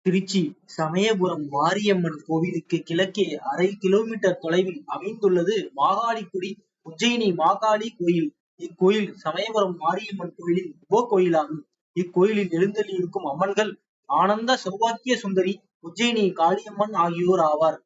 திருச்சி சமயபுரம் மாரியம்மன் கோவிலுக்கு கிழக்கே 1/2 கிலோமீட்டர் தொலைவில் அமைந்துள்ளது மாகாளிக்குடி உஜ்ஜயினி மாகாளி கோயில். இக்கோயில் சமயபுரம் மாரியம்மன் கோயிலின் உபகோயிலாகும். இக்கோயிலில் எழுந்தருளியிருக்கும் அம்மன்கள் ஆனந்த சௌபாக்கிய சுந்தரி, உஜ்ஜயினி காளியம்மன் ஆகியோர் ஆவார்.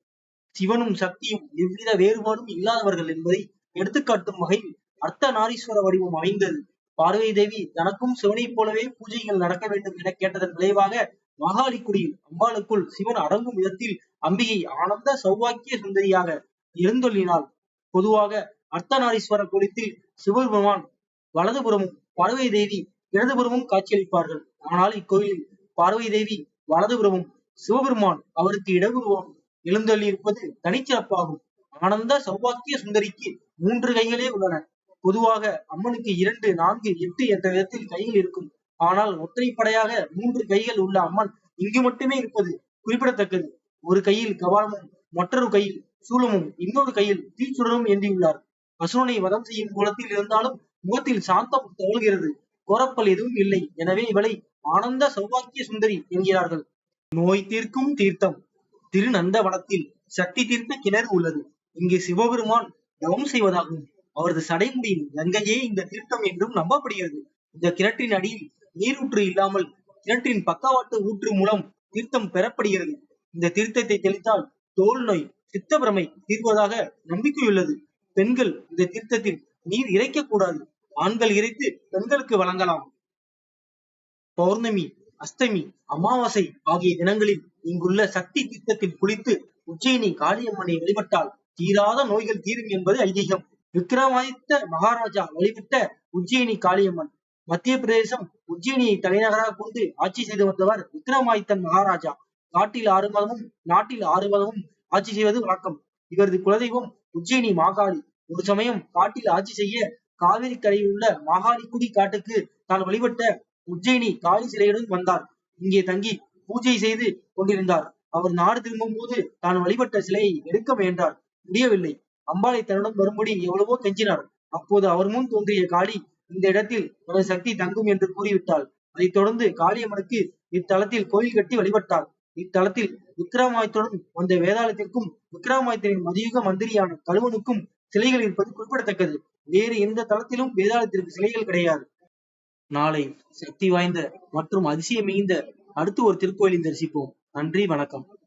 சிவனும் சக்தியும் எவ்வித வேறுபாடும் இல்லாதவர்கள் என்பதை எடுத்துக்காட்டும் வகையில் அர்த்தநாரீஸ்வர வடிவம் அமைந்தது. பார்வதி தேவி தனக்கும் சிவனைப் போலவே பூஜைகள் நடக்க வேண்டும் என கேட்டதன் விளைவாக மாகாளிக்குடியில் அம்பாளுக்குள் சிவன் அடங்கும் இடத்தில் அம்பிகை ஆனந்த சௌபாக்கிய சுந்தரியாக எழுந்தொள்ளினாள். பொதுவாக அர்த்தநாரீஸ்வரர் கோலத்தில் சிவபெருமான் வலதுபுறமும் பார்வதி தேவி இடதுபுறமும் காட்சியளிப்பார்கள். ஆனால் இக்கோயிலில் பார்வதி தேவி வலதுபுறமும் சிவபெருமான் அவருக்கு இடதுபுறமும் எழுந்தள்ளியிருப்பது தனிச்சிறப்பாகும். ஆனந்த சௌபாக்கிய சுந்தரிக்கு 3 கைகளே உள்ளன. பொதுவாக அம்மனுக்கு 2, 4, 8 என்ற விதத்தில் கைகள் இருக்கும். ஆனால் ஒற்றைப்படையாக 3 கைகள் உள்ள அம்மன் இங்கு மட்டுமே இருப்பது குறிப்பிடத்தக்கது. ஒரு கையில் கபாலமும், மற்றொரு கையில் சூலமும், இன்னொரு கையில் தீச்சுடரும் ஏந்தியுள்ளார். அசுரனை வதம் செய்யும் கோலத்தில் இருந்தாலும் முகத்தில் சாந்தம் தவழ்கிறது. கோரப்பல் எதுவும் இல்லை. எனவே இவளை ஆனந்த சௌபாக்கிய சுந்தரி என்கிறார்கள். நோய் தீர்க்கும் தீர்த்தம். திருநந்தவனத்தில் சக்தி தீர்த்த கிணறு உள்ளது. இங்கு சிவபெருமான் தவம் செய்வதாகவும் அவரது சடைமுடியின் கங்கையே இந்த தீர்த்தம் என்றும் நம்பப்படுகிறது. இந்த கிணற்றின் அடியில் நீரூற்று இல்லாமல் கிணற்றின் பக்கவாட்டு ஊற்று மூலம் தீர்த்தம் பெறப்படுகிறது. இந்த தீர்த்தத்தை தெளித்தால் தோல் நோய், சித்தப்பிரமை தீர்வதாக நம்பிக்கையுள்ளது. பெண்கள் இந்த தீர்த்தத்தில் நீர் இறைக்கக்கூடாது. ஆண்கள் இறைத்து பெண்களுக்கு வழங்கலாம். பௌர்ணமி, அஷ்டமி, அமாவாசை ஆகிய தினங்களில் இங்குள்ள சக்தி தீர்த்தத்தில் குளித்து உஜ்ஜயினி காளியம்மனை வழிபட்டால் தீராத நோய்கள் தீரும் என்பது ஐதீகம். விக்ரமாதித்த மகாராஜா வழிபட்ட உஜ்ஜயினி காளியம்மன். மத்திய பிரதேசம் உஜ்ஜயினியை தலைநகராக கொண்டு ஆட்சி செய்து வந்தவர் விக்ரமாதித்தன் மகாராஜா. காட்டில் 6 மதமும் நாட்டில் 6 மதமும் ஆட்சி செய்வது வழக்கம். இவரது குலதெய்வம் உஜ்ஜயினி மாகாளி. ஒரு சமயம் காட்டில் ஆட்சி செய்ய காவிரி கரையில் உள்ள மாகாளிக்குடி காட்டுக்கு தான் வழிபட்ட உஜ்ஜயினி காளி சிலையுடன் வந்தார். இங்கே தங்கி பூஜை செய்து கொண்டிருந்தார். அவர் நாடு திரும்பும் போது தான் வழிபட்ட சிலையை எடுக்க முயன்றார். முடியவில்லை. அம்பாளை தன்னுடன் வரும்படி எவ்வளவோ கெஞ்சினார். அப்போது அவர் முன் தோன்றிய காளி, இந்த இடத்தில் எனது சக்தி தங்கும் என்று கூறிவிட்டாள். அதைத் தொடர்ந்து காளியம்மனுக்கு இத்தலத்தில் கோயில் கட்டி வழிபட்டார். இத்தலத்தில் விக்ரமாதித்தனுடன் வந்த வேதாளத்திற்கும் விக்ரமாதித்தனின் மதியுக மந்திரியான கழுவனுக்கும் சிலைகள் இருப்பது குறிப்பிடத்தக்கது. வேறு எந்த தளத்திலும் வேதாளத்திற்கு சிலைகள் கிடையாது. நாளை சக்தி வாய்ந்த மற்றும் அதிசயம் மிகுந்த அடுத்து ஒரு திருக்கோயிலில் தரிசிப்போம். நன்றி, வணக்கம்.